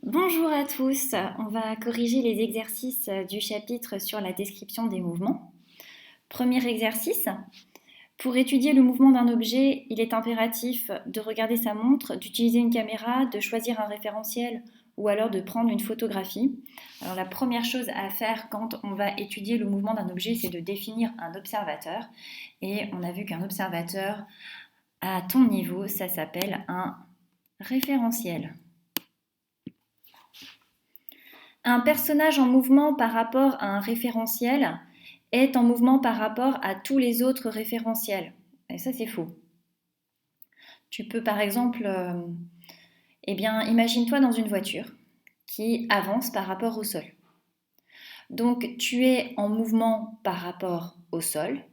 Bonjour à tous, on va corriger les exercices du chapitre sur la description des mouvements. Premier exercice, pour étudier le mouvement d'un objet, il est impératif de regarder sa montre, d'utiliser une caméra, de choisir un référentiel ou alors de prendre une photographie. Alors la première chose à faire quand on va étudier le mouvement d'un objet, c'est de définir un observateur. Et on a vu qu'un observateur, à ton niveau, ça s'appelle un référentiel. Un personnage en mouvement par rapport à un référentiel est en mouvement par rapport à tous les autres référentiels. Et ça, c'est faux. Tu peux par exemple, imagine-toi dans une voiture qui avance par rapport au sol. Donc, tu es en mouvement par rapport au sol.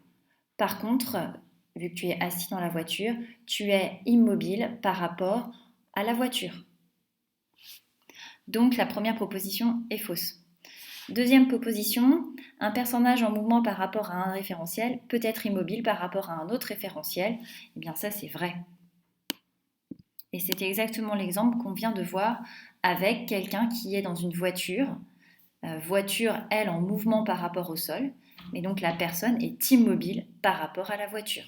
Par contre, vu que tu es assis dans la voiture, tu es immobile par rapport à la voiture. Donc, la première proposition est fausse. Deuxième proposition, un personnage en mouvement par rapport à un référentiel peut être immobile par rapport à un autre référentiel. Eh bien ça c'est vrai. Et c'est exactement l'exemple qu'on vient de voir avec quelqu'un qui est dans une voiture. Voiture, elle, en mouvement par rapport au sol. Mais donc la personne est immobile par rapport à la voiture.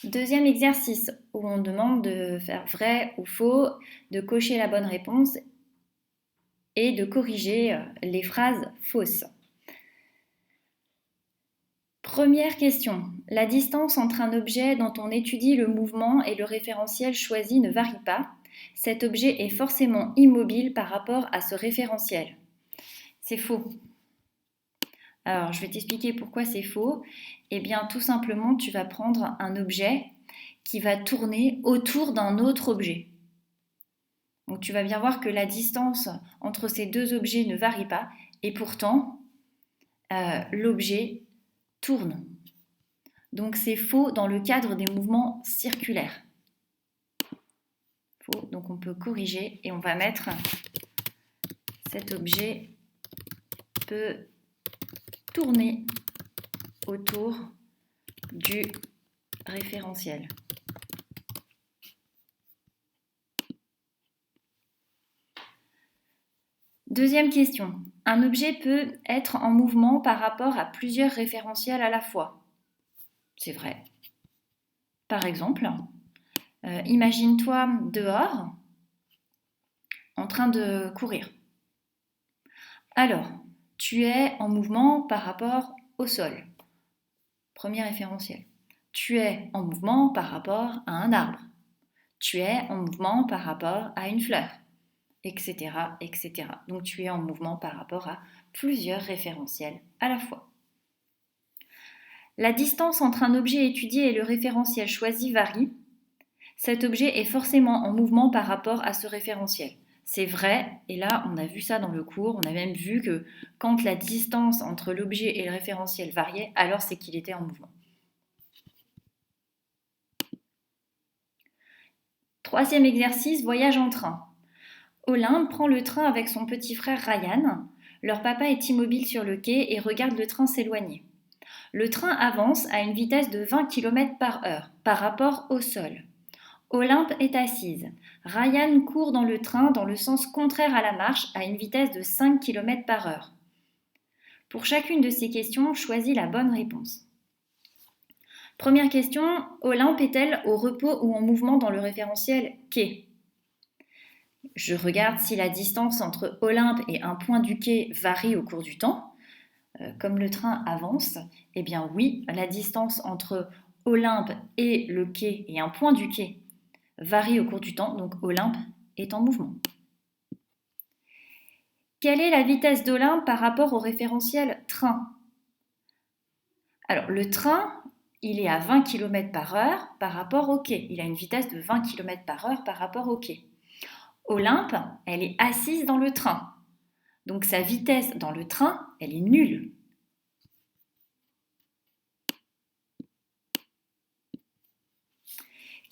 Deuxième exercice où on demande de faire vrai ou faux, de cocher la bonne réponse et de corriger les phrases fausses. Première question. La distance entre un objet dont on étudie le mouvement et le référentiel choisi ne varie pas. Cet objet est forcément immobile par rapport à ce référentiel. C'est faux. Alors, je vais t'expliquer pourquoi c'est faux. Eh bien, tout simplement, tu vas prendre un objet qui va tourner autour d'un autre objet. Donc, tu vas bien voir que la distance entre ces deux objets ne varie pas et pourtant, l'objet tourne. Donc c'est faux dans le cadre des mouvements circulaires. Faux, donc on peut corriger et on va mettre cet objet peut tourner autour du référentiel. Deuxième question. Un objet peut être en mouvement par rapport à plusieurs référentiels à la fois. C'est vrai. Par exemple, imagine-toi dehors en train de courir. Alors, tu es en mouvement par rapport au sol. Premier référentiel. Tu es en mouvement par rapport à un arbre. Tu es en mouvement par rapport à une fleur, etc., etc. Donc tu es en mouvement par rapport à plusieurs référentiels à la fois. La distance entre un objet étudié et le référentiel choisi varie. Cet objet est forcément en mouvement par rapport à ce référentiel. C'est vrai, et là on a vu ça dans le cours, on a même vu que quand la distance entre l'objet et le référentiel variait, alors c'est qu'il était en mouvement. Troisième exercice, voyage en train. Olympe prend le train avec son petit frère Ryan. Leur papa est immobile sur le quai et regarde le train s'éloigner. Le train avance à une vitesse de 20 km par heure par rapport au sol. Olympe est assise. Ryan court dans le train dans le sens contraire à la marche à une vitesse de 5 km par heure. Pour chacune de ces questions, choisis la bonne réponse. Première question, Olympe est-elle au repos ou en mouvement dans le référentiel quai ? Je regarde si la distance entre Olympe et un point du quai varie au cours du temps. Comme le train avance, eh bien oui, la distance entre Olympe et le quai et un point du quai varie au cours du temps, donc Olympe est en mouvement. Quelle est la vitesse d'Olympe par rapport au référentiel train ? Alors le train, il est à 20 km par heure par rapport au quai. Il a une vitesse de 20 km par heure par rapport au quai. Olympe, elle est assise dans le train. Donc sa vitesse dans le train, elle est nulle.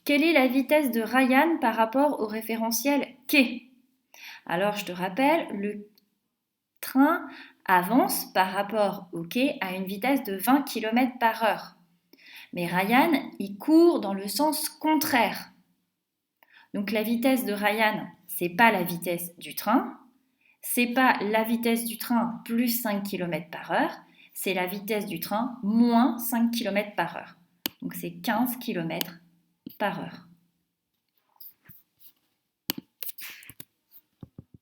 Quelle est la vitesse de Ryan par rapport au référentiel quai ? Alors je te rappelle, le train avance par rapport au quai à une vitesse de 20 km par heure. Mais Ryan, il court dans le sens contraire. Donc la vitesse de Ryan, c'est pas la vitesse du train, c'est pas la vitesse du train plus 5 km par heure, c'est la vitesse du train moins 5 km par heure. Donc c'est 15 km par heure.